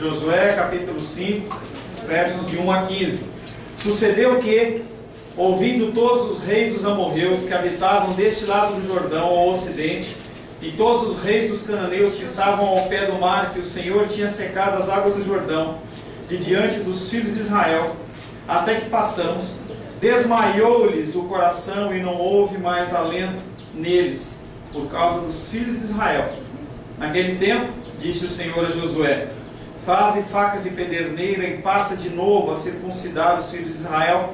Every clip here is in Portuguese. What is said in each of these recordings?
Josué capítulo 5, versos de 1 a 15. Sucedeu que, ouvindo todos os reis dos amorreus que habitavam deste lado do Jordão ao ocidente, e todos os reis dos cananeus que estavam ao pé do mar, que o Senhor tinha secado as águas do Jordão, de diante dos filhos de Israel, até que passamos, desmaiou-lhes o coração e não houve mais alento neles, por causa dos filhos de Israel. Naquele tempo, disse o Senhor a Josué: faze facas de pederneira e passa de novo a circuncidar os filhos de Israel.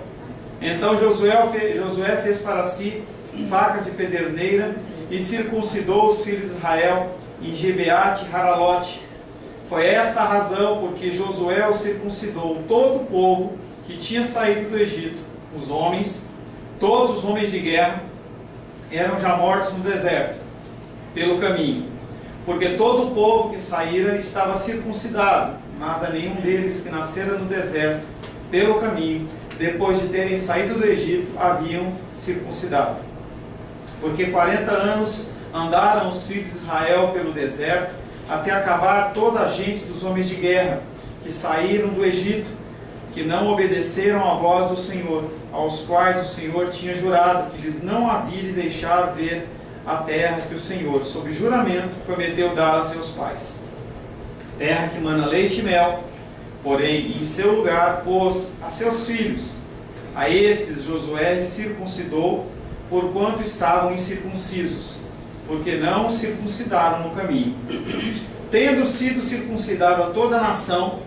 Então Josué fez para si facas de pederneira e circuncidou os filhos de Israel em Gibeate e Haralote. Foi esta a razão porque Josué o circuncidou todo o povo que tinha saído do Egito. Os homens, todos os homens de guerra, eram já mortos no deserto, pelo caminho, porque todo o povo que saíra estava circuncidado, mas a nenhum deles que nascera no deserto, pelo caminho, depois de terem saído do Egito, haviam circuncidado. Porque 40 anos andaram os filhos de Israel pelo deserto, até acabar toda a gente dos homens de guerra, que saíram do Egito, que não obedeceram à voz do Senhor, aos quais o Senhor tinha jurado que lhes não havia de deixar ver a terra que o Senhor, sob juramento, prometeu dar a seus pais. Terra que mana leite e mel, porém, em seu lugar, pôs a seus filhos. A estes Josué circuncidou, porquanto estavam incircuncisos, porque não circuncidaram no caminho. Tendo sido circuncidada toda a nação,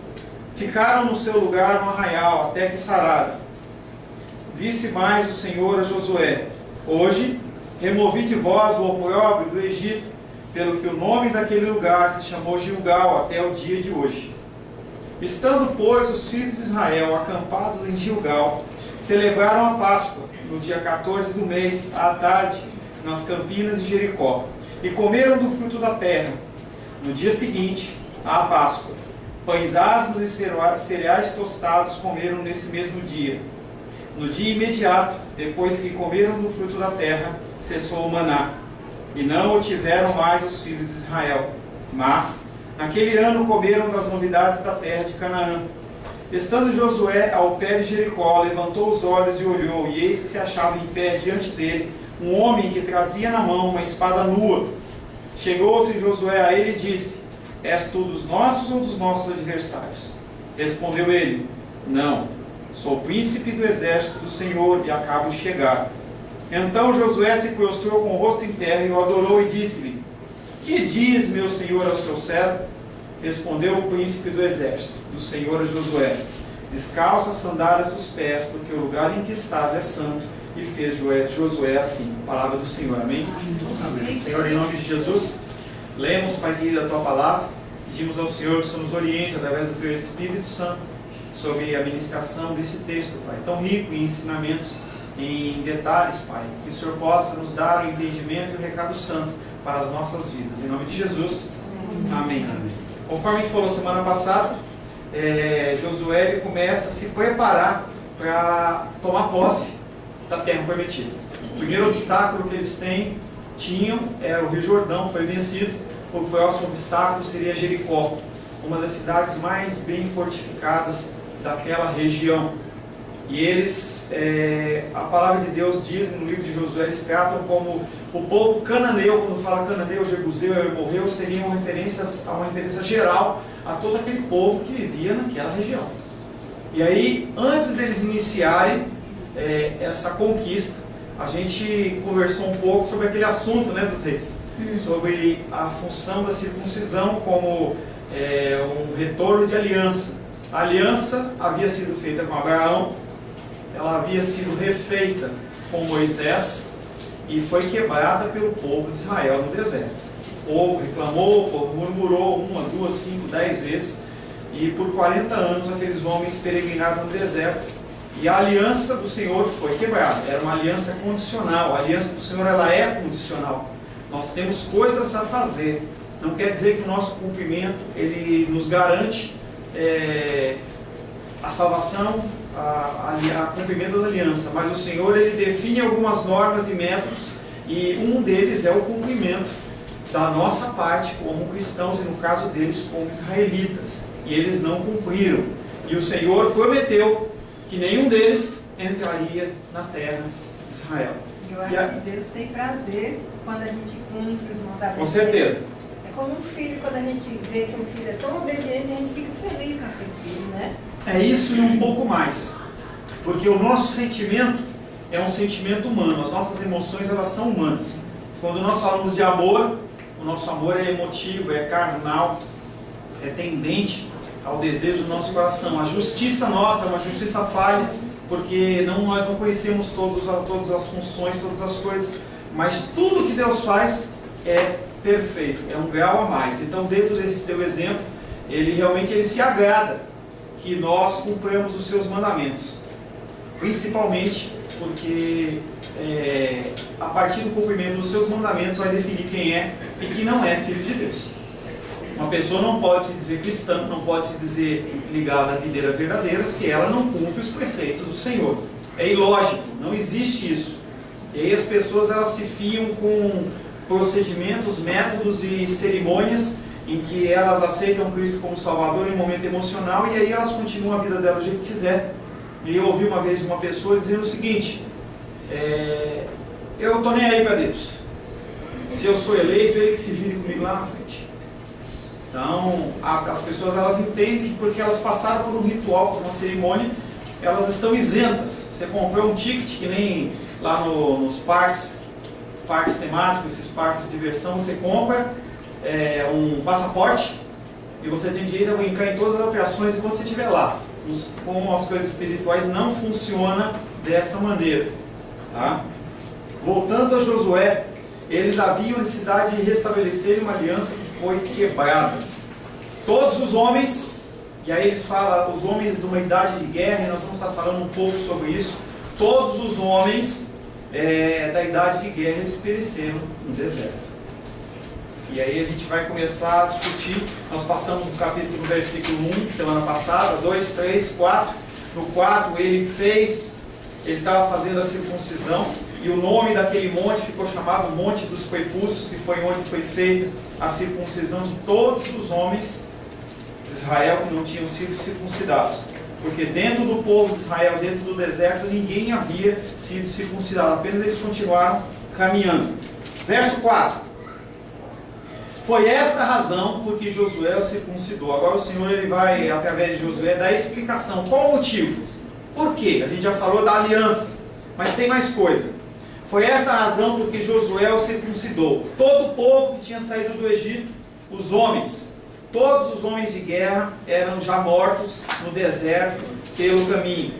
ficaram no seu lugar no arraial, até que sararam. Disse mais o Senhor a Josué: hoje removi de vós o opróbrio do Egito, pelo que o nome daquele lugar se chamou Gilgal até o dia de hoje. Estando, pois, os filhos de Israel acampados em Gilgal, celebraram a Páscoa, no dia 14 do mês, à tarde, nas campinas de Jericó, e comeram do fruto da terra. No dia seguinte, à Páscoa, pães asmos e cereais tostados comeram nesse mesmo dia. No dia imediato, depois que comeram do fruto da terra, cessou o maná, e não o tiveram mais os filhos de Israel. Mas, naquele ano comeram das novidades da terra de Canaã. Estando Josué ao pé de Jericó, levantou os olhos e olhou, e eis que se achava em pé diante dele um homem que trazia na mão uma espada nua. Chegou-se Josué a ele e disse: és tu dos nossos ou dos nossos adversários? Respondeu ele: não, sou príncipe do exército do Senhor e acabo de chegar. Então Josué se prostrou com o rosto em terra e o adorou e disse-lhe: que diz meu senhor ao seu servo? Respondeu o príncipe do exército do Senhor a Josué: descalça as sandálias dos pés, porque o lugar em que estás é santo. E fez Josué assim. Palavra do Senhor, amém? Amém. Senhor, em nome de Jesus, lemos, Pai querido, a Tua palavra. Pedimos ao Senhor que o Senhor nos oriente, através do Teu Espírito Santo, sobre a ministração desse texto, Pai, tão rico em ensinamentos, em detalhes, Pai. Que o Senhor possa nos dar o entendimento e o recado santo para as nossas vidas. Em nome de Jesus, amém. Conforme a gente falou semana passada, Josué começa a se preparar para tomar posse da terra prometida. O primeiro obstáculo que eles tinham era o Rio Jordão, foi vencido. O próximo obstáculo seria Jericó, uma das cidades mais bem fortificadas daquela região. E eles, a palavra de Deus diz no livro de Josué, eles tratam como o povo cananeu. Quando fala cananeu, jebuseu, amorreu, seriam uma referência geral a todo aquele povo que vivia naquela região. E aí, antes deles iniciarem essa conquista, a gente conversou um pouco sobre aquele assunto, né, dos reis, sobre a função da circuncisão como um retorno de aliança. A aliança havia sido feita com Abraão, ela havia sido refeita com Moisés e foi quebrada pelo povo de Israel no deserto. O povo reclamou, o povo murmurou 1, 2, 5, 10 vezes, e por 40 anos aqueles homens peregrinaram no deserto. E a aliança do Senhor foi quebrada. Era uma aliança condicional. A aliança do Senhor, ela é condicional. Nós temos coisas a fazer. Não quer dizer que o nosso cumprimento ele nos garante a salvação, a cumprimento da aliança. Mas o Senhor, ele define algumas normas e métodos, e um deles é o cumprimento da nossa parte como cristãos, e no caso deles como israelitas. e eles não cumpriram. E o Senhor prometeu que nenhum deles entraria na terra de Israel. Eu acho que Deus tem prazer quando a gente cumpre os mandamentos. Com certeza. É como um filho, quando a gente vê que um filho é tão obediente, a gente fica feliz com aquele filho, né? É isso e um pouco mais. Porque o nosso sentimento é um sentimento humano. As nossas emoções, elas são humanas. Quando nós falamos de amor, o nosso amor é emotivo, é carnal, é tendente ao desejo do nosso coração. A justiça nossa é uma justiça falha, porque nós não conhecemos todas as funções, todas as coisas, mas tudo que Deus faz é perfeito, é um grau a mais. Então, dentro desse teu exemplo, ele realmente se agrada que nós cumpramos os seus mandamentos, principalmente porque a partir do cumprimento dos seus mandamentos vai definir quem é e quem não é filho de Deus. Uma pessoa não pode se dizer cristã, não pode se dizer ligada à videira verdadeira se ela não cumpre os preceitos do Senhor. É ilógico, não existe isso. E aí as pessoas elas se fiam com procedimentos, métodos e cerimônias em que elas aceitam Cristo como Salvador em um momento emocional e aí elas continuam a vida dela do jeito que quiser. E eu ouvi uma vez de uma pessoa dizendo o seguinte: eu estou nem aí para Deus. Se eu sou eleito, Ele que se vire comigo lá na frente. Então, as pessoas elas entendem que porque elas passaram por um ritual, por uma cerimônia, elas estão isentas. Você comprou um ticket, que nem lá nos parques temáticos, esses parques de diversão, você compra um passaporte e você tem direito a brincar em todas as atrações enquanto você estiver lá. Com as coisas espirituais não funciona dessa maneira. Tá? Voltando a Josué, eles haviam necessidade de restabelecer uma aliança que foi quebrada. Todos os homens, e aí eles falam, os homens de uma idade de guerra, e nós vamos estar falando um pouco sobre isso, todos os homens da idade de guerra eles pereceram no deserto. E aí a gente vai começar a discutir, nós passamos no capítulo, no versículo 1, semana passada, 2, 3, 4, no 4 ele estava fazendo a circuncisão, e o nome daquele monte ficou chamado Monte dos Prepúcios, que foi onde foi feita a circuncisão de todos os homens de Israel que não tinham sido circuncidados. Porque dentro do povo de Israel, dentro do deserto, ninguém havia sido circuncidado, apenas eles continuaram caminhando. Verso 4. Foi esta a razão por que Josué o circuncidou. Agora o Senhor ele vai, através de Josué, dar a explicação. Qual o motivo? Por quê? A gente já falou da aliança, mas tem mais coisa. Foi esta a razão por que Josué o circuncidou. Todo o povo que tinha saído do Egito, os homens, todos os homens de guerra eram já mortos no deserto pelo caminho.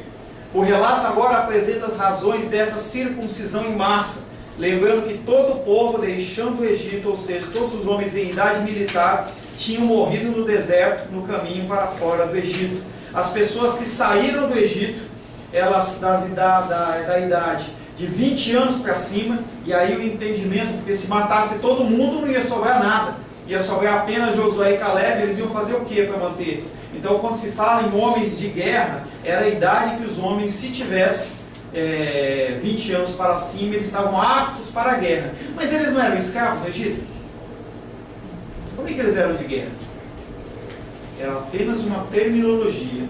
O relato agora apresenta as razões dessa circuncisão em massa, lembrando que todo o povo deixando o Egito, ou seja, todos os homens em idade militar, tinham morrido no deserto, no caminho para fora do Egito. As pessoas que saíram do Egito, elas da idade de 20 anos para cima, e aí o entendimento, porque se matasse todo mundo não ia sobrar nada, ia sobrar apenas Josué e Caleb, eles iam fazer o que para manter? Então quando se fala em homens de guerra, era a idade que os homens, se tivessem 20 anos para cima, eles estavam aptos para a guerra. Mas eles não eram escravos no Egito? Como é que eles eram de guerra? Era apenas uma terminologia.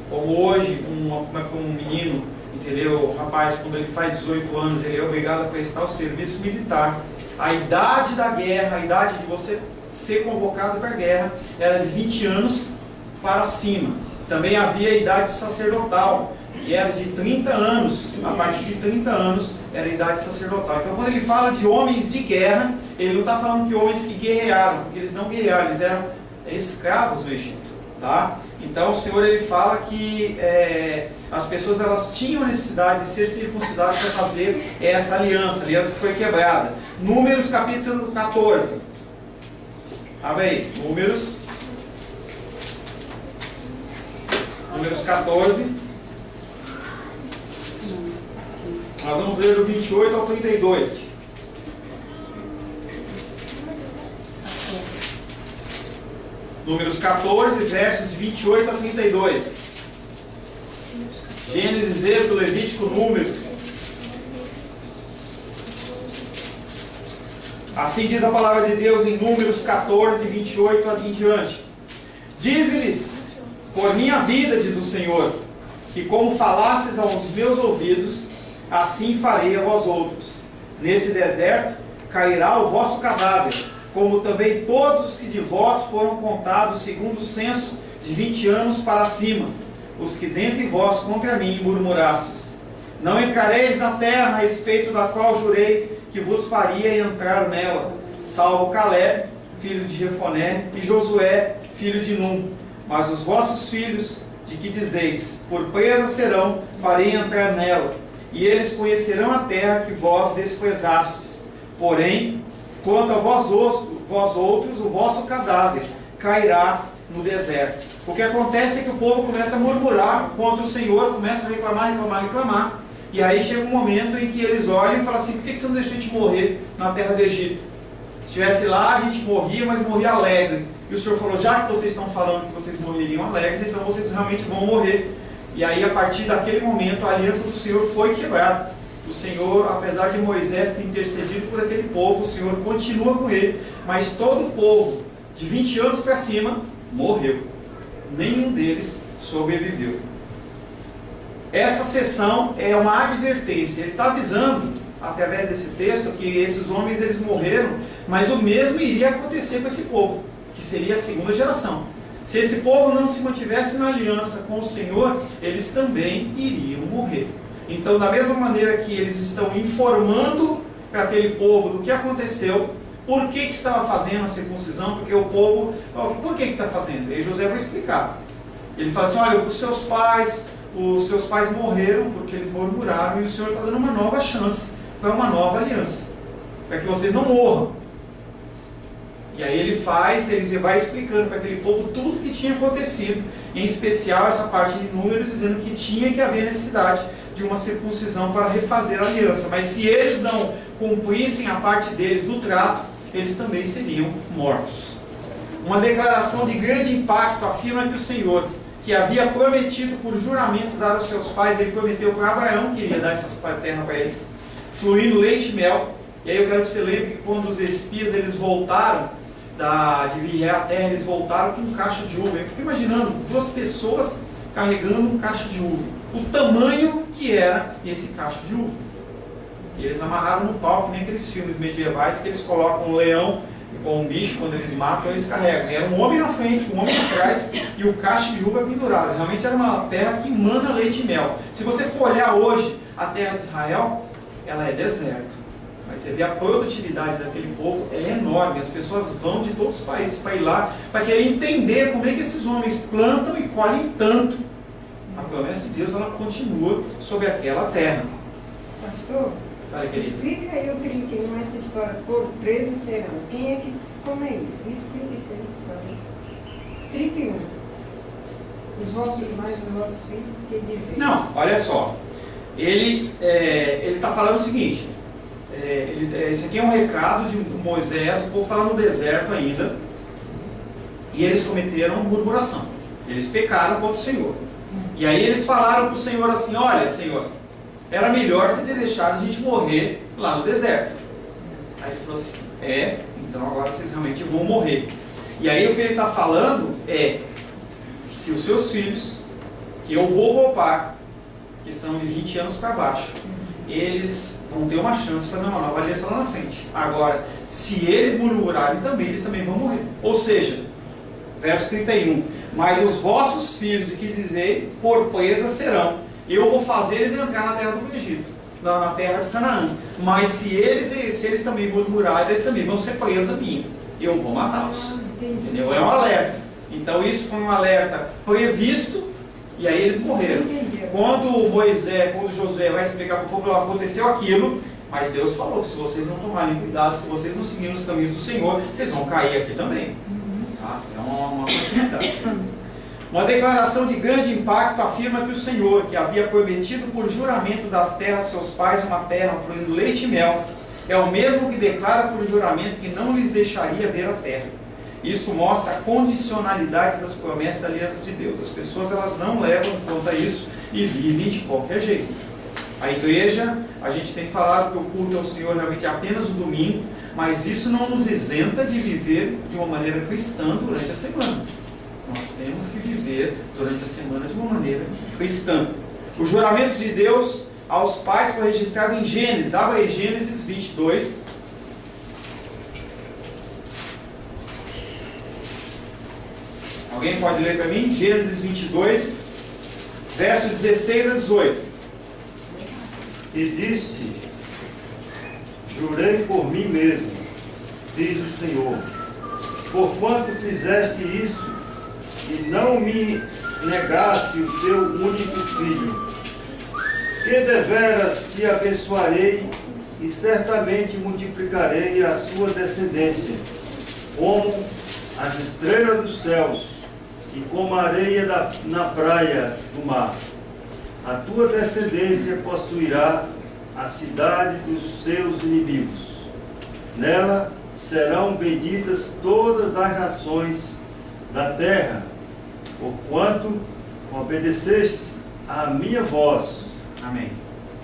Como hoje, um menino, entendeu? O rapaz, quando ele faz 18 anos, ele é obrigado a prestar o serviço militar. A idade da guerra, a idade de você ser convocado para a guerra, era de 20 anos para cima. Também havia a idade sacerdotal, que era de 30 anos. A partir de 30 anos era a idade sacerdotal. Então quando ele fala de homens de guerra, ele não está falando de homens que guerrearam, porque eles não guerrearam, eles eram escravos do Egito. Tá? Então o Senhor ele fala que as pessoas elas tinham a necessidade de ser circuncidadas para fazer essa aliança que foi quebrada. Números capítulo 14. Abre aí, Números 14. Nós vamos ler do 28 ao 32. Números 14, versos de 28 a 32. Gênesis, Êxodo, Levítico, Números. Assim diz a palavra de Deus em Números 14, 28 em diante. Dize-lhes: por minha vida, diz o Senhor, que como falastes aos meus ouvidos, assim farei a vós outros. Nesse deserto cairá o vosso cadáver, como também todos os que de vós foram contados segundo o censo de 20 anos para cima, os que dentre vós contra mim murmurastes. Não entrareis na terra a respeito da qual jurei que vos faria entrar nela, salvo Caleb, filho de Jefoné, e Josué, filho de Num. Mas os vossos filhos, de que dizeis, por presa serão, farei entrar nela, e eles conhecerão a terra que vós desprezastes. Porém, quanto a vós outros, o vosso cadáver cairá no deserto. O que acontece é que o povo começa a murmurar contra o Senhor, começa a reclamar, e aí chega um momento em que eles olham e falam assim: por que você não deixou a gente morrer na terra do Egito? Se estivesse lá, a gente morria, mas morria alegre. E o Senhor falou: já que vocês estão falando que vocês morreriam alegres, então vocês realmente vão morrer. E aí, a partir daquele momento, a aliança do Senhor foi quebrada. O Senhor, apesar de Moisés ter intercedido por aquele povo, o Senhor continua com ele, mas todo o povo, de 20 anos para cima, morreu. Nenhum deles sobreviveu. Essa sessão é uma advertência. Ele está avisando, através desse texto, que esses homens eles morreram, mas o mesmo iria acontecer com esse povo, que seria a segunda geração. Se esse povo não se mantivesse na aliança com o Senhor, eles também iriam morrer. Então, da mesma maneira que eles estão informando para aquele povo do que aconteceu, por que estava fazendo a circuncisão, porque o povo, por que está fazendo? E aí José vai explicar. Ele fala assim: olha, os seus pais morreram porque eles murmuraram, e o Senhor está dando uma nova chance para uma nova aliança, para que vocês não morram. E aí ele vai explicando para aquele povo tudo o que tinha acontecido, em especial essa parte de Números, dizendo que tinha que haver necessidade de uma circuncisão para refazer a aliança. Mas se eles não cumprissem a parte deles do trato, eles também seriam mortos. Uma declaração de grande impacto afirma que o Senhor, que havia prometido por juramento dar aos seus pais, ele prometeu para Abraão que iria dar essa terra para eles, fluindo leite e mel. E aí eu quero que você lembre que quando os espias eles voltaram de virar a terra, eles voltaram com um cacho de uva. Eu fico imaginando 2 pessoas carregando um cacho de uva, o tamanho que era esse cacho de uva. E eles amarraram no pau, que nem aqueles filmes medievais que eles colocam um leão com um bicho, quando eles matam, eles carregam. Era um homem na frente, um homem atrás, e o cacho de uva pendurado. Realmente era uma terra que emana leite e mel. Se você for olhar hoje a terra de Israel, ela é deserto. Mas você vê a produtividade daquele povo é enorme. As pessoas vão de todos os países para ir lá, para querer entender como é que esses homens plantam e colhem tanto. A promessa de Deus, ela continua sobre aquela terra. Pastor, explica aí o 31, essa história, povo preso serão. Como é isso? Explica isso aí para mim. 31. Os vossos mais, os vossos filhos, que dizem? Não, olha só. Ele está falando o seguinte. Esse aqui é um recado de Moisés, o povo estava no deserto ainda, e eles cometeram murmuração. Eles pecaram contra o Senhor. E aí eles falaram para o Senhor assim: olha, Senhor, era melhor você ter deixado a gente morrer lá no deserto. Aí ele falou assim: então agora vocês realmente vão morrer. E aí o que ele está falando é: se os seus filhos, que eu vou poupar, que são de 20 anos para baixo, eles vão ter uma chance para uma nova aliança lá na frente. Agora, se eles murmurarem também, eles também vão morrer. Ou seja, verso 31, mas os vossos filhos, e quis dizer, por presa serão. Eu vou fazer eles entrar na terra do Egito, na terra de Canaã. Mas se eles também murmurarem, eles também vão ser presa minha. Eu vou matá-los. Entendeu? É um alerta. Então isso foi um alerta previsto, e aí eles morreram. Quando Josué vai explicar para o povo, aconteceu aquilo, mas Deus falou que se vocês não tomarem cuidado, se vocês não seguirem os caminhos do Senhor, vocês vão cair aqui também. Tá? Então é uma oportunidade. Uma declaração de grande impacto afirma que o Senhor, que havia prometido por juramento das terras seus pais uma terra fluindo leite e mel, é o mesmo que declara por juramento que não lhes deixaria ver a terra. Isso mostra a condicionalidade das promessas da aliança de Deus. As pessoas elas não levam em conta isso e vivem de qualquer jeito. A igreja, a gente tem falado que o culto ao Senhor realmente é apenas o domingo, mas isso não nos isenta de viver de uma maneira cristã durante a semana. Nós temos que viver durante a semana de uma maneira cristã. O juramento de Deus aos pais foi registrado em Gênesis. Abra aí Gênesis 22. Alguém pode ler para mim? Gênesis 22, verso 16 a 18. E disse: jurei por mim mesmo, diz o Senhor, porquanto fizeste isso e não me negaste o teu único filho, que deveras te abençoarei e certamente multiplicarei a sua descendência, como as estrelas dos céus e como a areia na praia do mar. A tua descendência possuirá a cidade dos seus inimigos. Nela serão benditas todas as nações da terra, porquanto obedeceste à minha voz. Amém.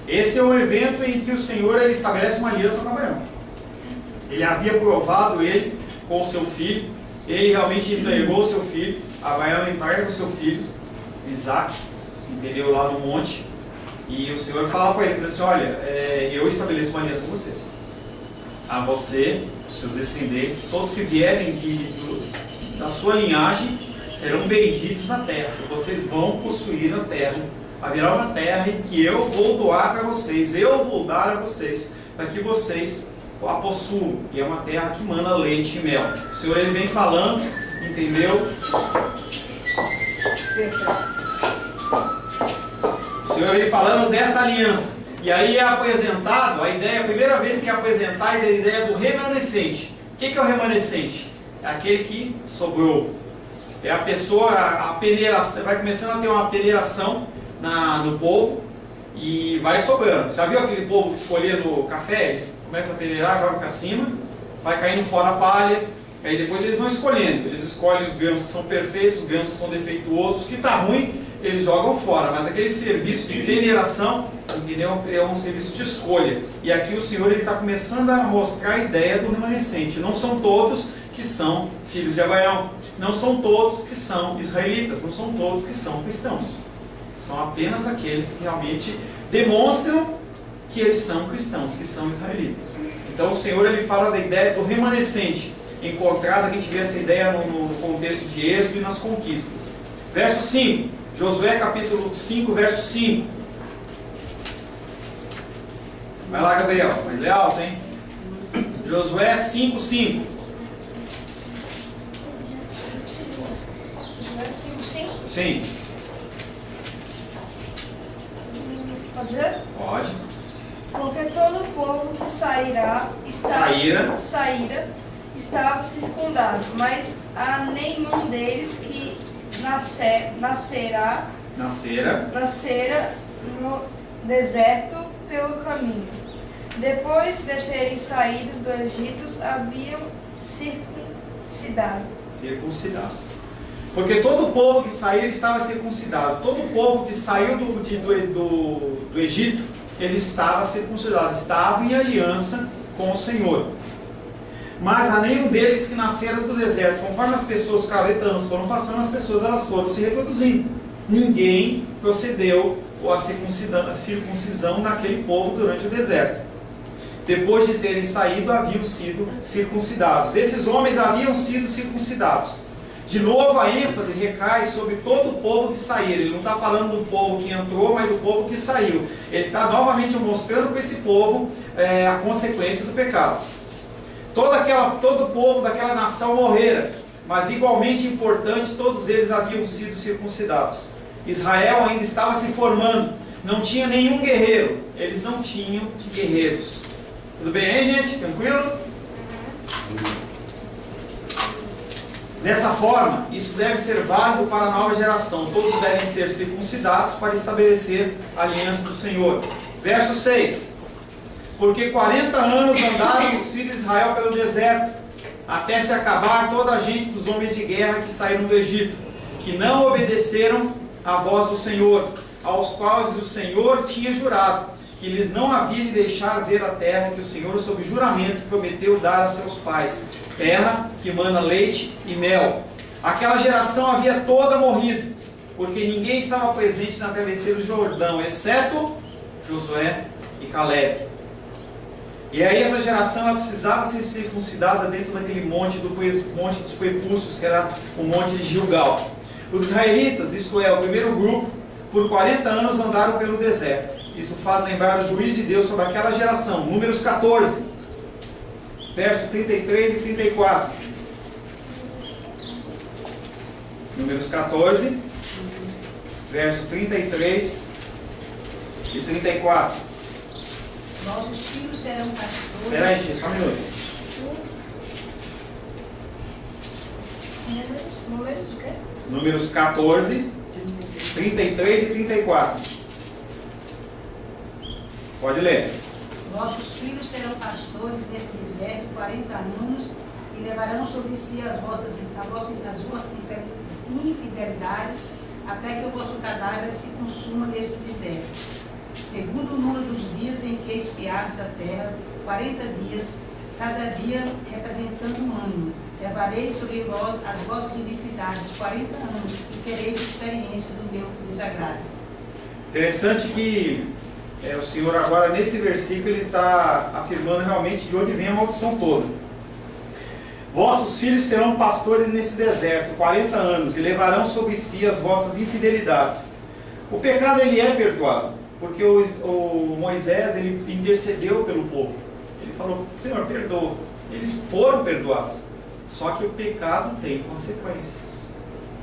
Esse é o evento em que o Senhor ele estabelece uma aliança com Abraão. Ele havia provado ele com o seu filho. Ele realmente entregou o seu filho. Abraão entrega o seu filho, Isaac, entendeu, lá no monte. E o Senhor fala para ele, assim, olha, eu estabeleço uma aliança com você. A você, os seus descendentes, todos que vierem da sua linhagem, serão benditos na terra. E vocês vão possuir a terra. Haverá uma terra em que eu vou doar para vocês. Eu vou dar a vocês, para que vocês a possuam. E é uma terra que mana leite e mel. O Senhor ele vem falando, entendeu? O Senhor vem falando dessa aliança. E aí é apresentado a ideia, a primeira vez que é apresentada a ideia do remanescente. O que é o remanescente? É aquele que sobrou. É a pessoa, a peneiração, vai começando a ter uma peneiração no povo e vai sobrando. Já viu aquele povo que escolhia no café? Eles começam a peneirar, jogam para cima, vai caindo fora a palha, aí depois eles vão escolhendo. Eles escolhem os grãos que são perfeitos, os grãos que são defeituosos, os que está ruim, eles jogam fora. Mas aquele serviço de peneiração, entendeu? É um serviço de escolha. E aqui o Senhor está começando a mostrar a ideia do remanescente. Não são todos que são filhos de Abraão. Não são todos que são israelitas. Não são todos que são cristãos. São apenas aqueles que realmente demonstram que eles são cristãos, que são israelitas. Então o Senhor ele fala da ideia do remanescente, encontrada, a gente vê essa ideia no contexto de Êxodo e nas conquistas. Verso 5, Josué capítulo 5, verso 5. Vai lá, Gabriel, mas lê alto, hein? Josué 5, 5. Josué 5, 5? Sim. Pode ver? Pode. Porque todo o povo que saíra estava circundado, mas a nenhum deles que nascera no deserto pelo caminho. Depois de terem saído do Egito, haviam Circuncidado. Porque todo o povo que saiu estava circuncidado. Todo o povo que saiu do Egito, ele estava circuncidado, estava em aliança com o Senhor. Mas a nenhum deles que nasceram do deserto. Conforme as pessoas, 40 anos foram passando, as pessoas elas foram se reproduzindo. Ninguém procedeu a circuncisão naquele povo durante o deserto. Depois de terem saído, haviam sido circuncidados. Esses homens haviam sido circuncidados. De novo, a ênfase recai sobre todo o povo que saiu. Ele não está falando do povo que entrou, mas do povo que saiu. Ele está novamente mostrando para esse povo a consequência do pecado. Todo o povo daquela nação morrera, mas igualmente importante, todos eles haviam sido circuncidados. Israel ainda estava se formando, não tinha nenhum guerreiro, eles não tinham guerreiros. Tudo bem aí, gente? Tranquilo? Dessa forma, isso deve ser válido para a nova geração. Todos devem ser circuncidados para estabelecer a aliança do Senhor. Verso 6. Porque 40 anos andaram os filhos de Israel pelo deserto, até se acabar toda a gente dos homens de guerra que saíram do Egito, que não obedeceram à voz do Senhor, aos quais o Senhor tinha jurado, que eles não havia de deixar ver a terra que o Senhor, sob juramento, prometeu dar a seus pais, terra que mana leite e mel. Aquela geração havia toda morrido, porque ninguém estava presente na travessia do Jordão, exceto Josué e Caleb. E aí essa geração ela precisava ser circuncidada dentro daquele monte dos prepúcios, que era o monte de Gilgal. Os israelitas, isto é, o primeiro grupo, por 40 anos andaram pelo deserto. Isso faz lembrar o juízo de Deus sobre aquela geração. Números 14, verso 33 e 34. Números 14, verso 33 e 34. Nossos filhos serão pastores. Espera aí, gente, só um minuto. Números de quê? Números 14, 33 e 34. Pode ler. Vossos filhos serão pastores nesse deserto 40 anos e levarão sobre si as vossas infidelidades até que o vosso cadáver se consuma nesse deserto. Segundo o número dos dias em que espiasse a terra, 40 dias, cada dia representando um ano. Levarei sobre vós as vossas iniquidades 40 anos e tereis experiência do meu desagrado. Interessante que o Senhor agora nesse versículo ele está afirmando realmente de onde vem a maldição toda. Vossos filhos serão pastores nesse deserto 40 anos e levarão sobre si as vossas infidelidades. O pecado ele é perdoado, porque o Moisés ele intercedeu pelo povo. Ele falou: Senhor, perdoa. Eles foram perdoados. Só que o pecado tem consequências.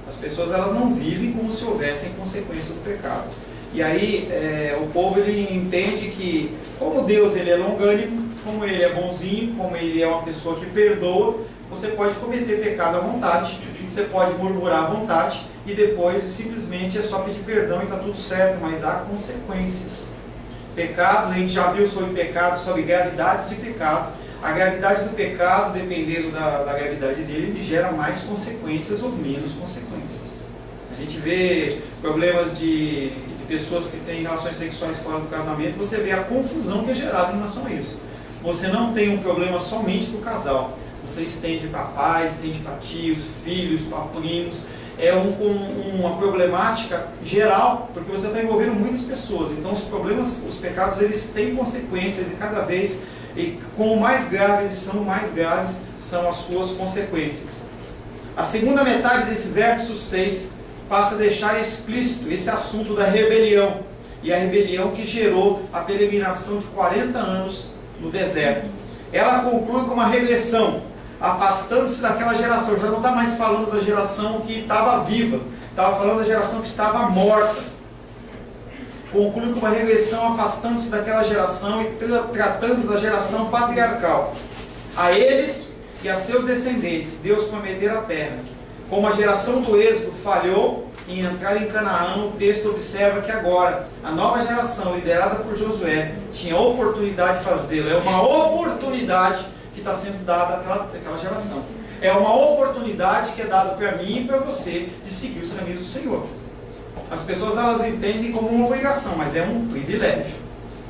As pessoas elas não vivem como se houvessem consequências do pecado. E aí o povo ele entende que, como Deus ele é longânimo, como ele é bonzinho, como ele é uma pessoa que perdoa, você pode cometer pecado à vontade, você pode murmurar à vontade e depois simplesmente é só pedir perdão e está tudo certo, mas há consequências. Pecados, a gente já viu sobre pecados, sobre gravidades de pecado. A gravidade do pecado, dependendo da gravidade dele, ele gera mais consequências ou menos consequências. A gente vê problemas de pessoas que têm relações sexuais fora do casamento, você vê a confusão que é gerada em relação a isso. Você não tem um problema somente do casal, você estende para pais, estende para tios, filhos, para primos. É uma problemática geral, porque você está envolvendo muitas pessoas. Então os problemas, os pecados, eles têm consequências e cada vez, e com o mais grave eles são, mais graves são as suas consequências. A segunda metade desse verso 6 passa a deixar explícito esse assunto da rebelião, e a rebelião que gerou a peregrinação de 40 anos no deserto. Ela conclui com uma regressão, afastando-se daquela geração. Já não está mais falando da geração que estava viva, estava falando da geração que estava morta. Conclui com uma regressão, afastando-se daquela geração e tratando da geração patriarcal. A eles e a seus descendentes Deus prometera a terra. Como a geração do Êxodo falhou em entrar em Canaã, o texto observa que agora a nova geração, liderada por Josué, tinha a oportunidade de fazê-lo. É uma oportunidade que está sendo dada àquela geração. É uma oportunidade que é dada para mim e para você de seguir os caminhos do Senhor. As pessoas elas entendem como uma obrigação, mas é um privilégio.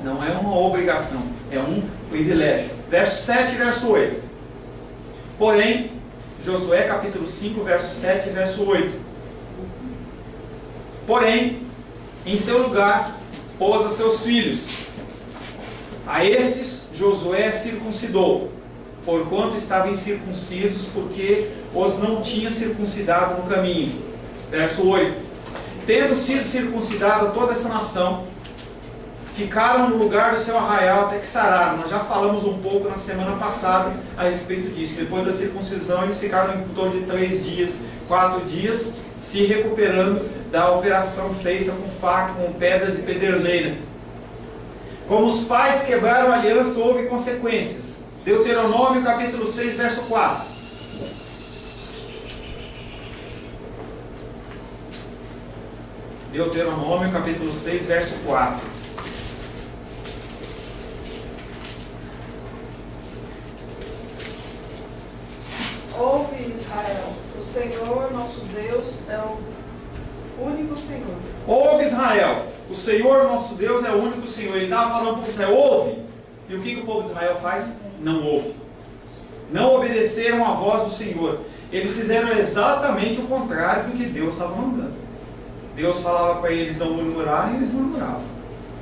Não é uma obrigação, é um privilégio. Verso 7 e verso 8. Porém, Josué capítulo 5, verso 7 e verso 8. Porém, em seu lugar, pôs a seus filhos. A estes Josué circuncidou, porquanto estavam incircuncisos, porque os não tinha circuncidado no caminho. Verso 8. Tendo sido circuncidada toda essa nação, ficaram no lugar do seu arraial até que sararam. Nós já falamos um pouco na semana passada a respeito disso. Depois da circuncisão, eles ficaram em torno de 3 dias, 4 dias, se recuperando da operação feita com faca, com pedras de pederneira. Como os pais quebraram a aliança, houve consequências. Deuteronômio capítulo 6, verso 4. Deuteronômio capítulo 6, verso 4. Ouve, Israel, o Senhor nosso Deus é o único Senhor. Ouve, Israel, o Senhor nosso Deus é o único Senhor. Ele estava falando para o povo de Israel: ouve. E o que o povo de Israel faz? Não ouve. Não obedeceram à voz do Senhor. Eles fizeram exatamente o contrário do que Deus estava mandando. Deus falava para eles não murmurarem, e eles murmuravam.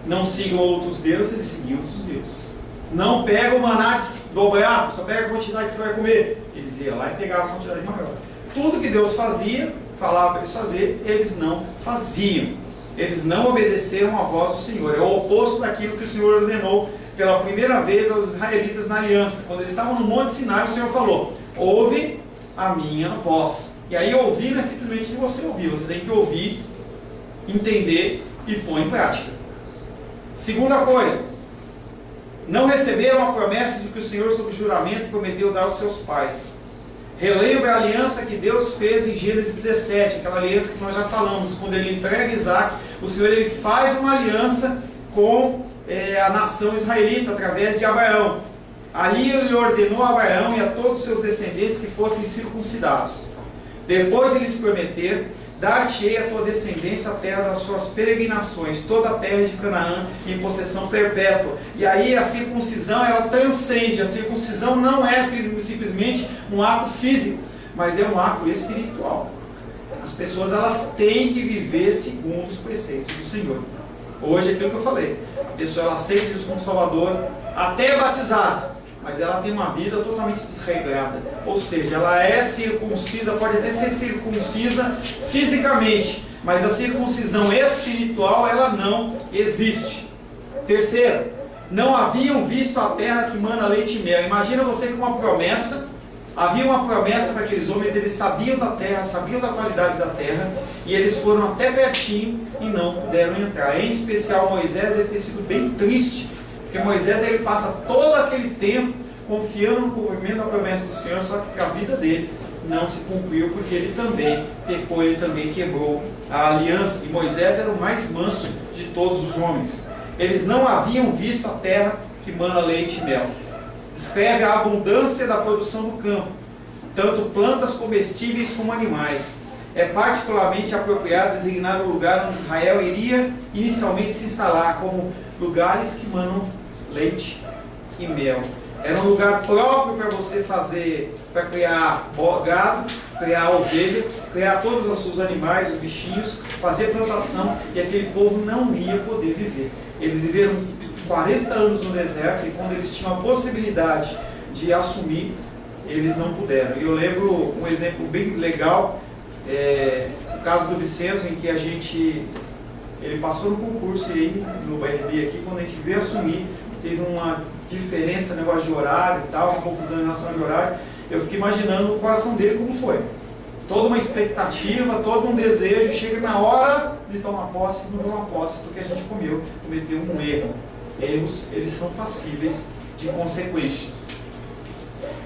Não sigam outros deuses, eles seguiam outros deuses. Não pega o maná dobrado, só pega a quantidade que você vai comer. Eles iam lá e pegavam a quantidade maior. Tudo que Deus fazia, falava para eles fazer, eles não faziam. Eles não obedeceram à voz do Senhor. É o oposto daquilo que o Senhor ordenou pela primeira vez aos israelitas na aliança. Quando eles estavam no Monte Sinai, o Senhor falou: ouve a minha voz. E aí ouvir não é simplesmente de você ouvir, você tem que ouvir, entender e pôr em prática. Segunda coisa, não receberam a promessa de que o Senhor, sob juramento, prometeu dar aos seus pais. Relembra a aliança que Deus fez em Gênesis 17, aquela aliança que nós já falamos, quando Ele entrega Isaac, o Senhor ele faz uma aliança com a nação israelita, através de Abraão. Ali Ele ordenou a Abraão e a todos os seus descendentes que fossem circuncidados. Depois Ele lhes prometeu: dar-te-ei a tua descendência a terra das suas peregrinações, toda a terra de Canaã em possessão perpétua. E aí a circuncisão, ela transcende. A circuncisão não é simplesmente um ato físico, mas é um ato espiritual. As pessoas, elas têm que viver segundo os preceitos do Senhor. Hoje é aquilo que eu falei: a pessoa, ela aceita Jesus como Salvador, até é batizada, mas ela tem uma vida totalmente desregrada. Ou seja, ela é circuncisa, pode até ser circuncisa fisicamente, mas a circuncisão espiritual, ela não existe. Terceiro, não haviam visto a terra que mana leite e mel. Imagina você com uma promessa. Havia uma promessa para aqueles homens, eles sabiam da terra, sabiam da qualidade da terra, e eles foram até pertinho e não puderam entrar. Em especial Moisés deve ter sido bem triste, porque Moisés ele passa todo aquele tempo confiando no cumprimento da promessa do Senhor, só que a vida dele não se cumpriu, porque ele também pecou, ele também quebrou a aliança. E Moisés era o mais manso de todos os homens. Eles não haviam visto a terra que mana leite e mel. Descreve a abundância da produção do campo, tanto plantas comestíveis como animais. É particularmente apropriado designar o lugar onde Israel iria inicialmente se instalar, como lugares que manam leite e mel. Era um lugar próprio para você fazer, para criar gado, criar ovelha, criar todos os seus animais, os bichinhos, fazer plantação, e aquele povo não ia poder viver. Eles viveram 40 anos no deserto, e quando eles tinham a possibilidade de assumir, eles não puderam. E eu lembro um exemplo bem legal, o caso do Vicenzo, em que ele passou no concurso aí, no BRB aqui, quando a gente veio assumir, teve uma diferença, negócio de horário e tal, uma confusão em relação ao horário. Eu fiquei imaginando o coração dele como foi. Toda uma expectativa, todo um desejo, chega na hora de tomar posse, não tomar posse, porque a gente cometeu um erro. Erros, eles são passíveis de consequência.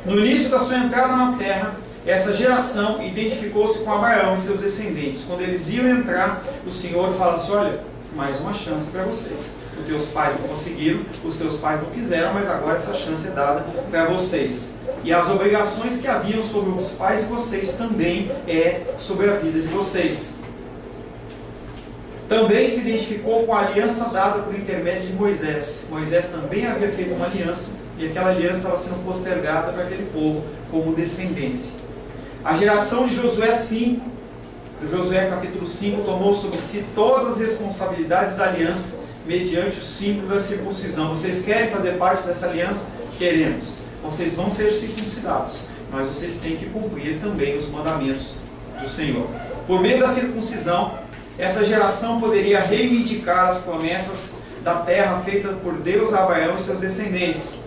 No início da sua entrada na terra, essa geração identificou-se com Abraão e seus descendentes. Quando eles iam entrar, o Senhor fala assim: olha, mais uma chance para vocês. Os teus pais não conseguiram, os teus pais não quiseram, mas agora essa chance é dada para vocês. E as obrigações que haviam sobre os pais de vocês também é sobre a vida de vocês. Também se identificou com a aliança dada por intermédio de Moisés. Moisés também havia feito uma aliança, e aquela aliança estava sendo postergada para aquele povo como descendência. A geração de Josué 5, do Josué capítulo 5, tomou sobre si todas as responsabilidades da aliança, mediante o símbolo da circuncisão. Vocês querem fazer parte dessa aliança? Queremos. Vocês vão ser circuncidados, mas vocês têm que cumprir também os mandamentos do Senhor. Por meio da circuncisão, essa geração poderia reivindicar as promessas da terra feita por Deus a Abraão e seus descendentes.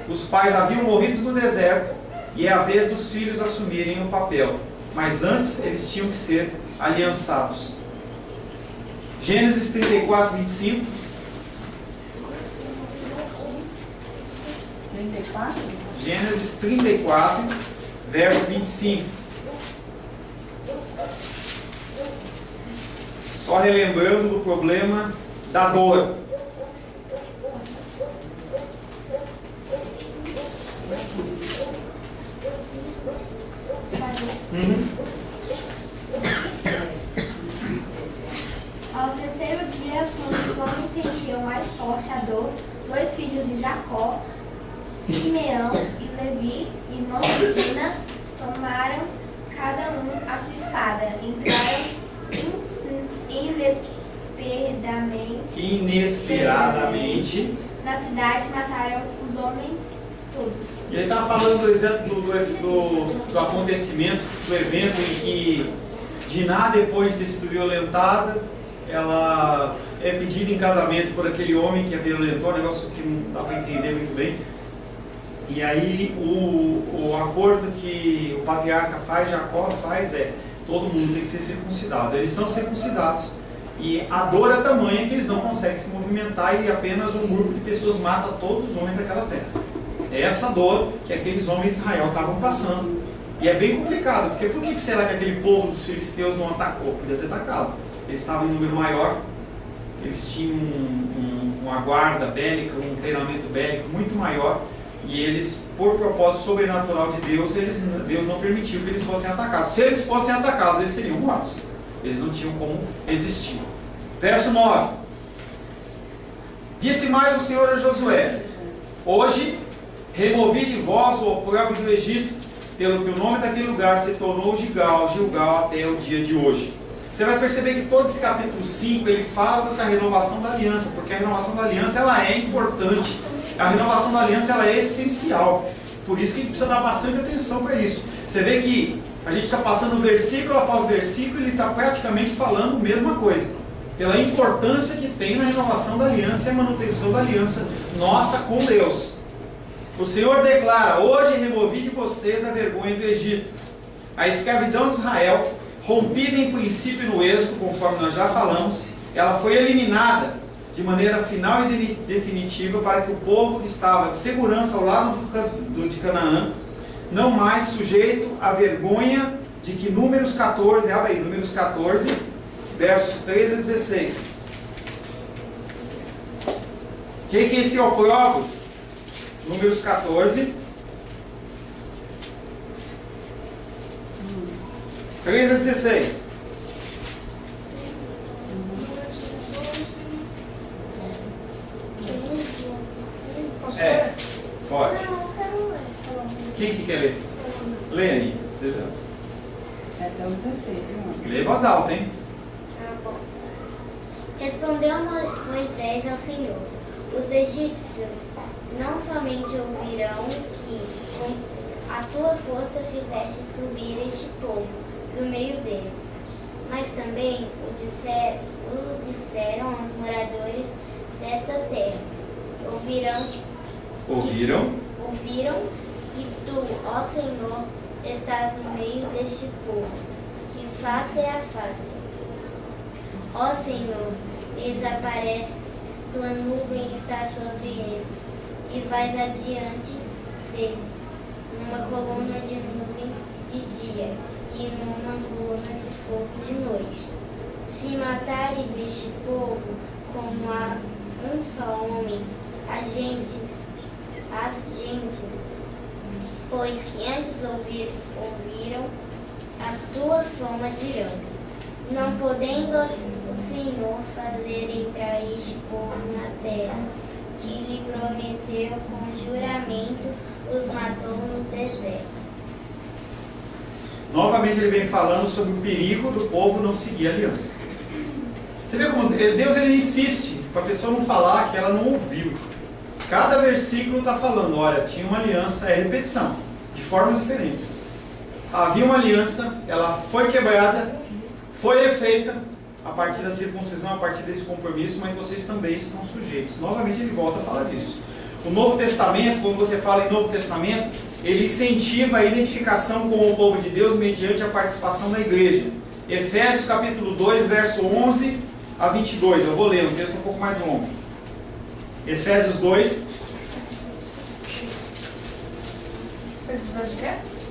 Os pais haviam morrido no deserto, e é a vez dos filhos assumirem o papel. Mas antes eles tinham que ser aliançados. Gênesis 34, 25. 34? Gênesis 34, verso 25. Só relembrando do problema da dor. Ao terceiro dia, quando os homens sentiam mais forte a dor, 2 filhos de Jacó, Simeão e Levi, irmãos de Dina, tomaram a sua espada, entraram inesperadamente na cidade e mataram os homens todos. E ele está falando do exemplo do acontecimento, do evento em que Diná, depois de ter sido violentada, ela é pedida em casamento por aquele homem que a violentou, um negócio que não dá para entender muito bem. E aí o acordo que o patriarca faz, Jacó faz, todo mundo tem que ser circuncidado. Eles são circuncidados. E a dor é tamanha que eles não conseguem se movimentar e apenas um grupo de pessoas mata todos os homens daquela terra. É essa dor que aqueles homens de Israel estavam passando. E é bem complicado, porque por que será que aquele povo dos filisteus não atacou? Podia ter atacado. Eles estavam em número maior, eles tinham uma guarda bélica, um treinamento bélico muito maior, e eles, por propósito sobrenatural de Deus, Deus não permitiu que eles fossem atacados. Se eles fossem atacados, eles seriam mortos. Eles não tinham como existir. Verso 9. Disse mais o Senhor a Josué: hoje removi de vós o opróbrio do Egito, pelo que o nome daquele lugar se tornou Gilgal até o dia de hoje. Você vai perceber que todo esse capítulo 5, ele fala dessa renovação da aliança, porque a renovação da aliança, ela é importante. A renovação da aliança, ela é essencial. Por isso que a gente precisa dar bastante atenção para isso. Você vê que a gente está passando versículo após versículo e ele está praticamente falando a mesma coisa. Pela importância que tem na renovação da aliança e a manutenção da aliança nossa com Deus. O Senhor declara: hoje removi de vocês a vergonha do Egito. A escravidão de Israel, rompida em princípio no êxodo, conforme nós já falamos, ela foi eliminada de maneira final e definitiva para que o povo que estava de segurança ao lado de Canaã, não mais sujeito à vergonha de que Números 14, abre aí, Números 14, versos 3 a 16. O que é esse opróbrio? Números 14, 3 a 16. Pode. Quem que quer ler? Lê aí. Até o 16, Lê em voz alta, hein? Respondeu Moisés ao Senhor: os egípcios não somente ouvirão que com a tua força fizeste subir este povo do meio deles, mas também o disseram aos moradores desta terra. Ouviram que tu, ó Senhor, estás no meio deste povo, que face a face. Ó Senhor, eles aparecem, tua nuvem está sobre eles, e vais adiante deles, numa coluna de nuvens de dia, e numa coluna de fogo de noite. Se matares este povo como a um só homem, as gentes, pois que antes ouviram a tua fama dirão: não podendo o Senhor fazer entrar este povo na terra, que lhe prometeu com juramento, os matou no deserto. Novamente ele vem falando sobre o perigo do povo não seguir a aliança. Você vê como Deus ele insiste para a pessoa não falar que ela não ouviu. Cada versículo está falando: olha, tinha uma aliança, é repetição, de formas diferentes. Havia uma aliança, ela foi quebrada, foi refeita a partir da circuncisão, a partir desse compromisso, mas vocês também estão sujeitos. Novamente ele volta a falar disso. O Novo Testamento, quando você fala em Novo Testamento, ele incentiva a identificação com o povo de Deus mediante a participação da igreja. Efésios capítulo 2, verso 11 a 22. Eu vou ler, um texto um pouco mais longo. Efésios 2.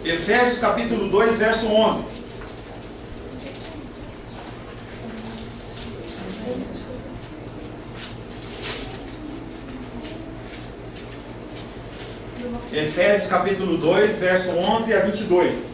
Efésios capítulo 2, verso 11. Efésios capítulo 2, verso 11 a 22.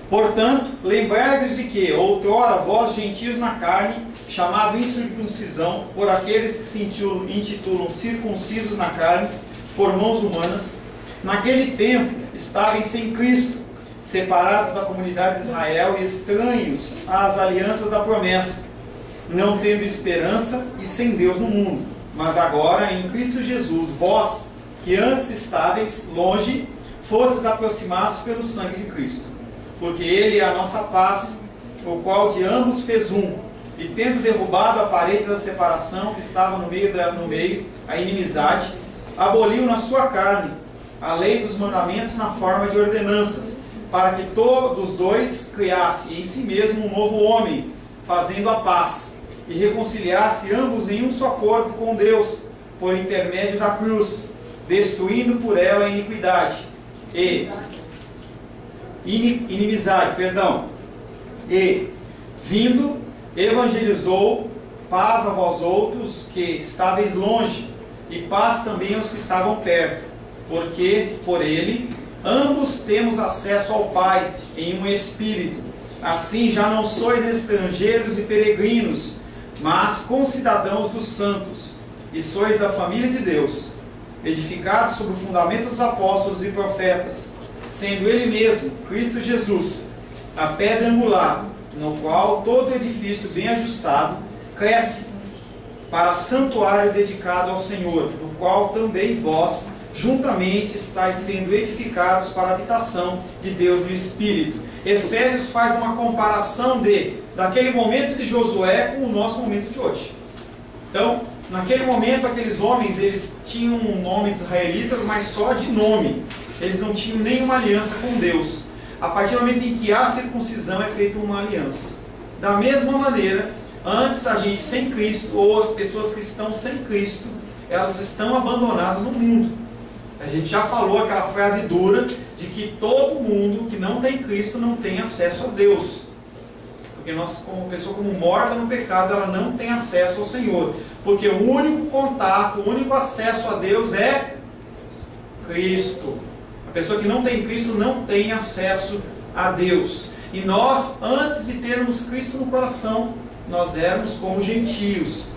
Portanto, lembrai-vos de que, outrora, vós gentios na carne, chamado incircuncisão, por aqueles que se intitulam circuncisos na carne, por mãos humanas, naquele tempo estavem sem Cristo, separados da comunidade de Israel e estranhos às alianças da promessa, não tendo esperança e sem Deus no mundo. Mas agora, em Cristo Jesus, vós, que antes estáveis longe, fostes aproximados pelo sangue de Cristo. Porque Ele é a nossa paz, o qual de ambos fez um, e tendo derrubado a parede da separação que estava no meio, a inimizade, aboliu na sua carne a lei dos mandamentos na forma de ordenanças, para que todos dois criassem em si mesmo um novo homem, fazendo a paz, e reconciliasse ambos em um só corpo com Deus, por intermédio da cruz, destruindo por ela a iniquidade e e vindo evangelizou paz a vós outros que estáveis longe, e paz também aos que estavam perto, porque por ele ambos temos acesso ao Pai em um Espírito. Assim já não sois estrangeiros e peregrinos, mas concidadãos dos santos, e sois da família de Deus, edificados sobre o fundamento dos apóstolos e profetas, sendo Ele mesmo, Cristo Jesus, a pedra angular, no qual todo edifício bem ajustado cresce para santuário dedicado ao Senhor, no qual também vós juntamente estáis sendo edificados para a habitação de Deus no Espírito. Efésios faz uma comparação daquele momento de Josué com o nosso momento de hoje. Então, naquele momento, aqueles homens, eles tinham um nome de israelitas, mas só de nome. Eles não tinham nenhuma aliança com Deus. A partir do momento em que há circuncisão, é feita uma aliança. Da mesma maneira, antes a gente sem Cristo, ou as pessoas que estão sem Cristo, elas estão abandonadas no mundo. A gente já falou aquela frase dura de que todo mundo que não tem Cristo não tem acesso a Deus. Porque nós, como pessoa como morta no pecado, ela não tem acesso ao Senhor. Porque o único contato, o único acesso a Deus é Cristo. A pessoa que não tem Cristo não tem acesso a Deus. E nós, antes de termos Cristo no coração, nós éramos como gentios.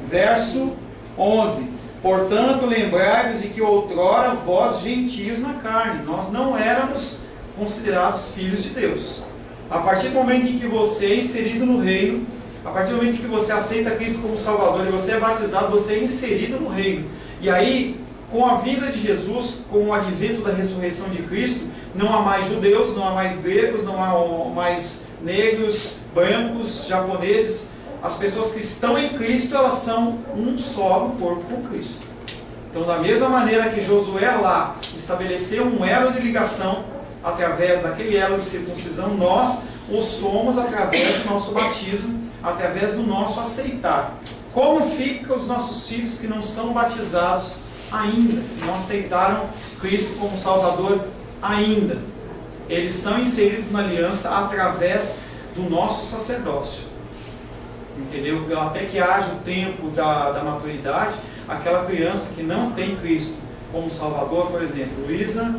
Verso 11. Portanto, lembrai-vos de que outrora vós gentios na carne, nós não éramos considerados filhos de Deus. A partir do momento em que você é inserido no reino, a partir do momento em que você aceita Cristo como Salvador e você é batizado, você é inserido no reino. E aí, com a vinda de Jesus, com o advento da ressurreição de Cristo, não há mais judeus, não há mais gregos, não há mais negros, brancos, japoneses. As pessoas que estão em Cristo, elas são um só no corpo com Cristo. Então, da mesma maneira que Josué lá estabeleceu um elo de ligação, através daquele elo de circuncisão, nós o somos através do nosso batismo, através do nosso aceitar. Como ficam os nossos filhos que não são batizados ainda, que não aceitaram Cristo como Salvador ainda? Eles são inseridos na aliança através do nosso sacerdócio. Entendeu? Até que haja o tempo da maturidade, aquela criança que não tem Cristo como Salvador, por exemplo, Luísa,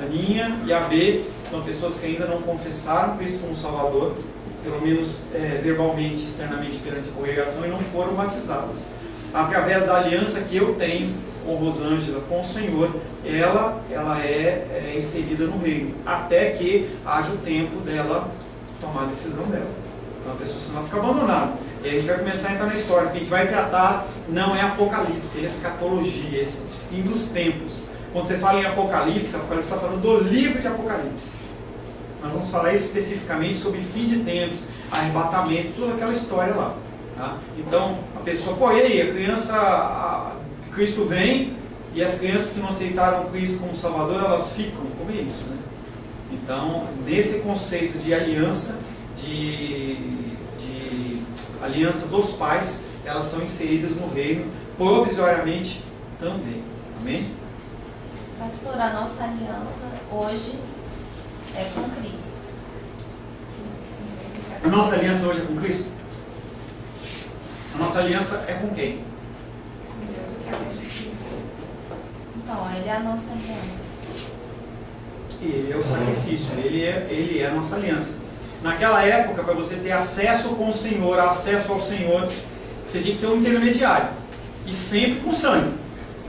Aninha e a B, são pessoas que ainda não confessaram Cristo como Salvador, pelo menos verbalmente, externamente perante a congregação, e não foram batizadas. Através da aliança que eu tenho com Rosângela, com o Senhor, ela é inserida no reino, até que haja o tempo dela tomar a decisão dela. Então a pessoa senão fica abandonada. E aí a gente vai começar a entrar na história, que a gente vai tratar, não é Apocalipse, é escatologia, esse fim dos tempos. Quando você fala em Apocalipse está falando do livro de Apocalipse. Nós vamos falar especificamente sobre fim de tempos, arrebatamento, toda aquela história lá. Tá? Então, a pessoa, e aí, a criança, Cristo vem, e as crianças que não aceitaram Cristo como Salvador, elas ficam. Como é isso, né? Então, nesse conceito de aliança, de aliança dos pais, elas são inseridas no reino, provisoriamente também. Amém? Pastor, a nossa aliança hoje é com Cristo. A nossa aliança hoje é com Cristo? A nossa aliança é com quem? Deus através de Cristo. Então, Ele é a nossa aliança. Ele é o sacrifício, ele é a nossa aliança. Naquela época, para você ter acesso com o Senhor, acesso ao Senhor, você tinha que ter um intermediário. E sempre com sangue,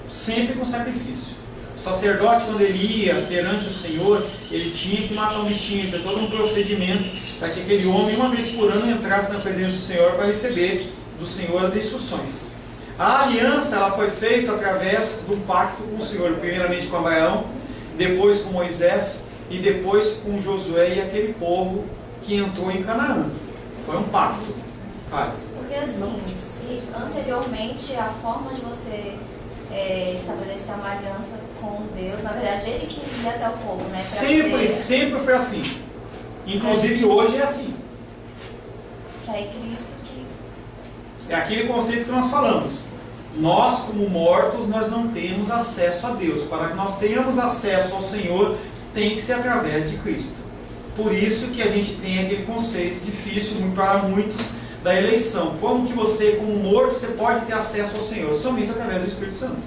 sempre com sacrifício. O sacerdote, quando ele ia perante o Senhor, ele tinha que matar um bichinho, tinha todo um procedimento para que aquele homem, uma vez por ano, entrasse na presença do Senhor para receber do Senhor as instruções. A aliança ela foi feita através do pacto com o Senhor, primeiramente com Abraão, depois com Moisés e depois com Josué e aquele povo que entrou em Canaã. Foi um pacto. Fale. Porque assim, se anteriormente a forma de você estabelecer uma aliança com Deus, na verdade ele que ia até o povo, né? Sempre foi assim. Inclusive hoje é assim. Que aí Cristo que... É aquele conceito que nós falamos. Nós, como mortos, nós não temos acesso a Deus. Para que nós tenhamos acesso ao Senhor, tem que ser através de Cristo. Por isso que a gente tem aquele conceito difícil para muitos da eleição. Como que você, como morto, você pode ter acesso ao Senhor? Somente através do Espírito Santo.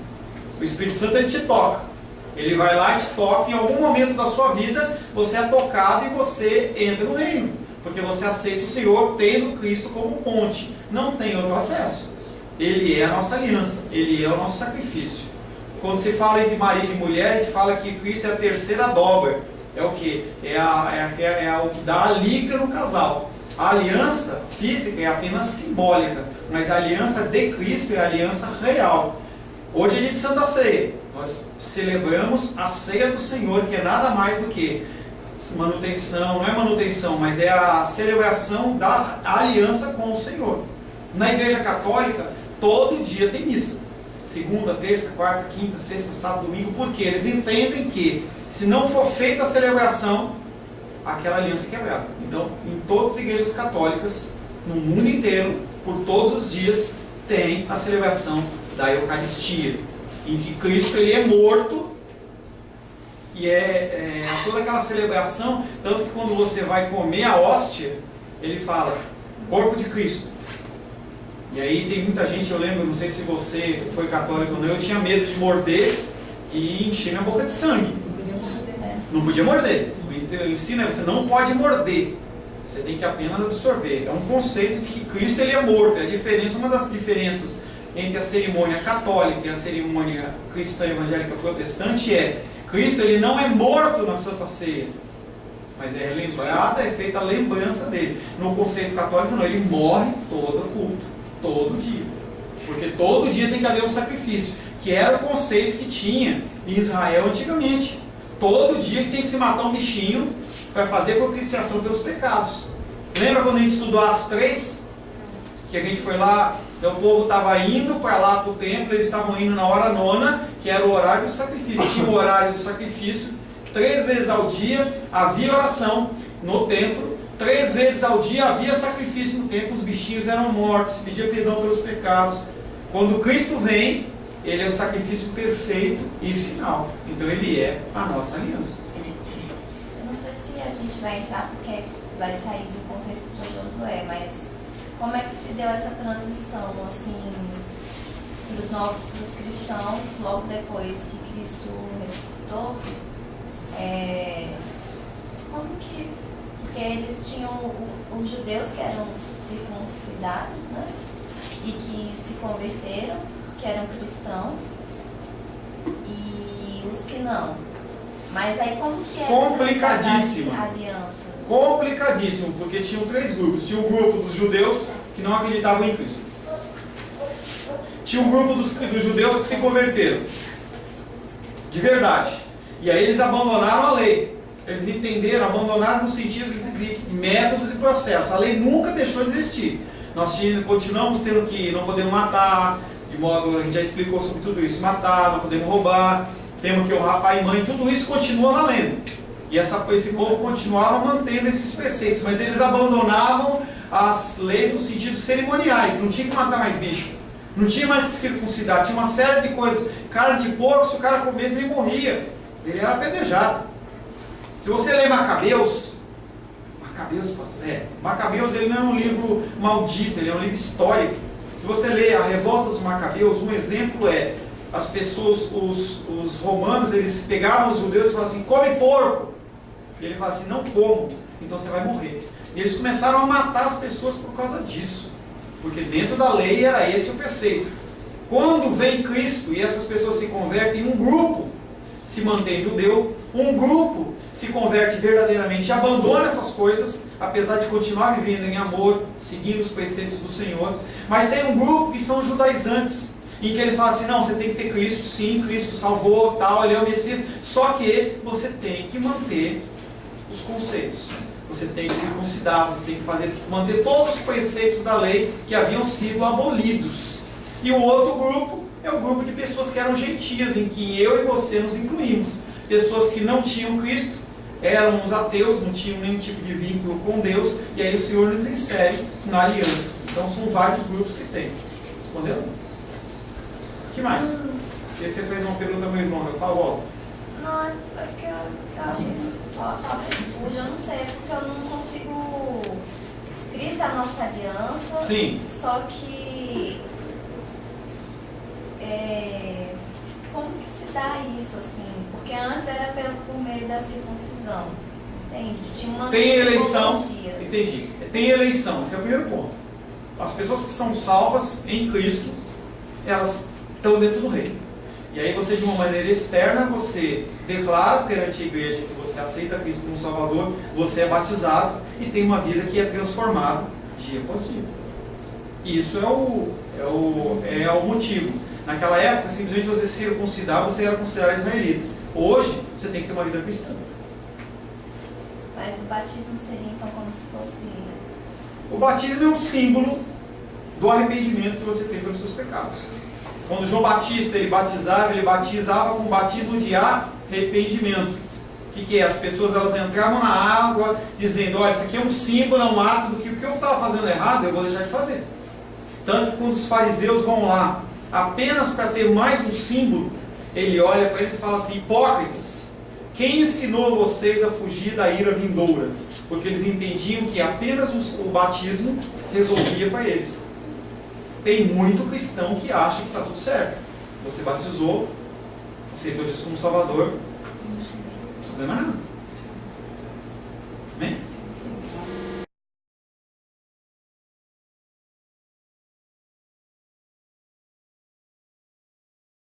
O Espírito Santo, ele te toca. Ele vai lá e te toca. Em algum momento da sua vida, você é tocado e você entra no reino. Porque você aceita o Senhor tendo Cristo como ponte. Não tem outro acesso. Ele é a nossa aliança. Ele é o nosso sacrifício. Quando se fala entre marido e mulher, a gente fala que Cristo é a terceira dobra. É o que? É o que dá a liga no casal. A aliança física é apenas simbólica, mas a aliança de Cristo é a aliança real. Hoje é dia de Santa Ceia. Nós celebramos a ceia do Senhor, que é nada mais do que manutenção, não é manutenção, mas é a celebração da aliança com o Senhor. Na Igreja Católica, todo dia tem missa. Segunda, terça, quarta, quinta, sexta, sábado, domingo, porque eles entendem que se não for feita a celebração, aquela aliança é quebrada. Então, em todas as igrejas católicas, no mundo inteiro, por todos os dias, tem a celebração da Eucaristia, em que Cristo ele é morto, e toda aquela celebração, tanto que quando você vai comer a hóstia, ele fala, corpo de Cristo. E aí tem muita gente, eu lembro, não sei se você foi católico ou não, eu tinha medo de morder e encher minha boca de sangue. Não podia morder. O ensino é você não pode morder. Você tem que apenas absorver. É um conceito que Cristo ele é morto. É a diferença, uma das diferenças entre a cerimônia católica e a cerimônia cristã evangélica protestante é Cristo ele não é morto na Santa Ceia, mas é lembrada, é feita a lembrança dele. No conceito católico não, ele morre todo culto, todo dia. Porque todo dia tem que haver um sacrifício, que era o conceito que tinha em Israel antigamente. Todo dia tinha que se matar um bichinho para fazer propiciação pelos pecados. Lembra quando a gente estudou Atos 3? Que a gente foi lá, então o povo estava indo para lá para o templo, eles estavam indo na hora 9ª, que era o horário do sacrifício. Tinha o horário do sacrifício, 3 vezes ao dia havia oração no templo, 3 vezes ao dia havia sacrifício no templo, os bichinhos eram mortos, se pedia perdão pelos pecados. Quando Cristo vem, ele é o sacrifício perfeito e final. Então ele é a nossa aliança. Eu não sei se a gente vai entrar, porque vai sair do contexto de Josué, mas como é que se deu essa transição, assim, para os cristãos, logo depois que Cristo ressuscitou? Como que... Porque eles tinham os judeus que eram circuncidados, né? E que se converteram, que eram cristãos, e os que não. Mas aí como que é complicadíssimo. Essa aliança? Complicadíssimo, porque tinham 3 grupos. Tinha o grupo dos judeus que não acreditavam em Cristo. Tinha o grupo dos judeus que se converteram. De verdade. E aí eles abandonaram a lei. Eles entenderam, abandonaram no sentido de métodos e processos. A lei nunca deixou de existir. Nós continuamos tendo que, não podemos matar, de modo, a gente já explicou sobre tudo isso, matar, não podemos roubar, temos que honrar pai e mãe, tudo isso continua valendo. E esse povo continuava mantendo esses preceitos, mas eles abandonavam as leis no sentido cerimoniais, não tinha que matar mais bicho, não tinha mais que circuncidar, tinha uma série de coisas. Carne de porco, se o cara comesse, ele morria, ele era apedrejado. Se você ler Macabeus, Macabeus ele não é um livro maldito, ele é um livro histórico. Se você ler a revolta dos Macabeus, um exemplo é as pessoas, os romanos, eles pegavam os judeus e falavam assim, come porco. E ele fala assim, não como, então você vai morrer. E eles começaram a matar as pessoas por causa disso, porque dentro da lei era esse o preceito. Quando vem Cristo e essas pessoas se convertem, um grupo se mantém judeu, um grupo se converte verdadeiramente e abandona essas coisas, apesar de continuar vivendo em amor, seguindo os preceitos do Senhor. Mas tem um grupo que são judaizantes, em que eles falam assim, não, você tem que ter Cristo, sim, Cristo salvou, tal, Ele é o Messias, só que você tem que manter os conceitos. Você tem que circuncidar, você tem que manter todos os preceitos da lei que haviam sido abolidos. E o outro grupo é o grupo de pessoas que eram gentias, em que eu e você nos incluímos. Pessoas que não tinham Cristo, eram os ateus, não tinham nenhum tipo de vínculo com Deus, e aí o Senhor lhes insere na aliança. Então são vários grupos que tem. Respondeu? O que mais? Você fez uma pergunta muito longa, eu falo. Não, é porque eu achei que talvez fuja, eu não sei, é porque eu não consigo. Cristo é a nossa aliança. Sim. Só que. Como que se dá isso, assim? Porque antes era por meio da circuncisão. Entende? Tinha uma tem eleição. simbologia. Entendi. Tem eleição, esse é o primeiro ponto. As pessoas que são salvas em Cristo, elas estão dentro do reino. E aí você, de uma maneira externa, você declara perante a igreja que você aceita Cristo como Salvador, você é batizado e tem uma vida que é transformada dia após dia. Isso é o motivo. Naquela época, simplesmente você se circuncidar, você era considerado israelita. Hoje, você tem que ter uma vida cristã. Mas o batismo seria então como se fosse... O batismo é um símbolo do arrependimento que você tem pelos seus pecados. Quando João Batista ele batizava com o batismo de arrependimento. O que é? As pessoas elas entravam na água dizendo, olha, isso aqui é um símbolo, é um ato do que o que eu estava fazendo errado, eu vou deixar de fazer. Tanto que quando os fariseus vão lá, apenas para ter mais um símbolo, ele olha para eles e fala assim, hipócritas, quem ensinou vocês a fugir da ira vindoura? Porque eles entendiam que apenas o batismo resolvia para eles. Tem muito cristão que acha que está tudo certo. Você batizou, aceitou Jesus como Salvador, não precisa fazer mais nada.